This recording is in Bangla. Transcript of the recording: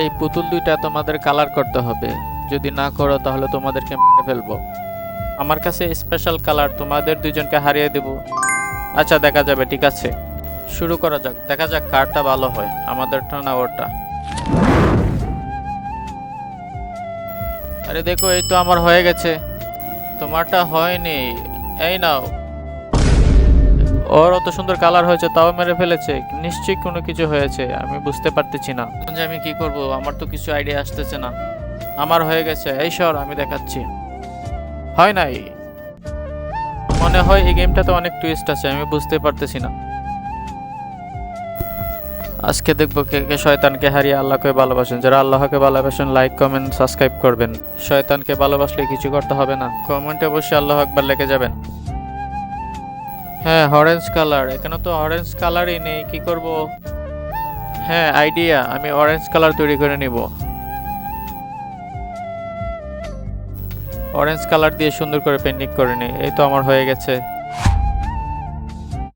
এই পুতুল দুইটা তোমাদের কালার করতে হবে, যদি না করো তাহলে তোমাদেরকে মেরে ফেলবো। আমার কাছে স্পেশাল কালার, তোমাদের দুইজনকে হারিয়ে দেব। আচ্ছা দেখা যাবে, ঠিক আছে শুরু করা যাক, দেখা যাক কারটা ভালো হয়, আমাদেরটা না ওরটা। আরে দেখো এই তো আমার হয়ে গেছে, তোমারটা হয়নি। এই নাও। ওর অত সুন্দর কালার হয়েছে তাও মেরে ফেলেছে, নিশ্চয়ই কোনো কিছু হয়েছে, আমি বুঝতে পারতেছি না এখন যে আমি কি করব, আমার তো কিছু আইডিয়া আসতেছে না। আমার হয়ে গেছে, এই সর আমি দেখাচ্ছি। হয় নাই, মনে হয় এই গেমটাতে অনেক টুইস্ট আছে, আমি বুঝতে পারতেছি না। আজকে দেখবো কে কে শয়তানকে হারিয়ে আল্লাহকে ভালোবাসেন। যারা আল্লাহকে ভালোবাসেন লাইক কমেন্ট সাবস্ক্রাইব করবেন। শয়তানকে ভালোবাসলে কিছু করতে হবে না, কমেন্টে অবশ্যই আল্লাহ আকবার লিখে যাবেন। হ্যাঁ অরেঞ্জ কালার, এখানে তো অরেঞ্জ কালারই নেই, কি করব? হ্যাঁ আইডিয়া, আমি অরেঞ্জ কালার তৈরি করে নিব। অরেঞ্জ কালার দিয়ে সুন্দর করে পেন্টিং করে নিই, এই তো আমার হয়ে গেছে।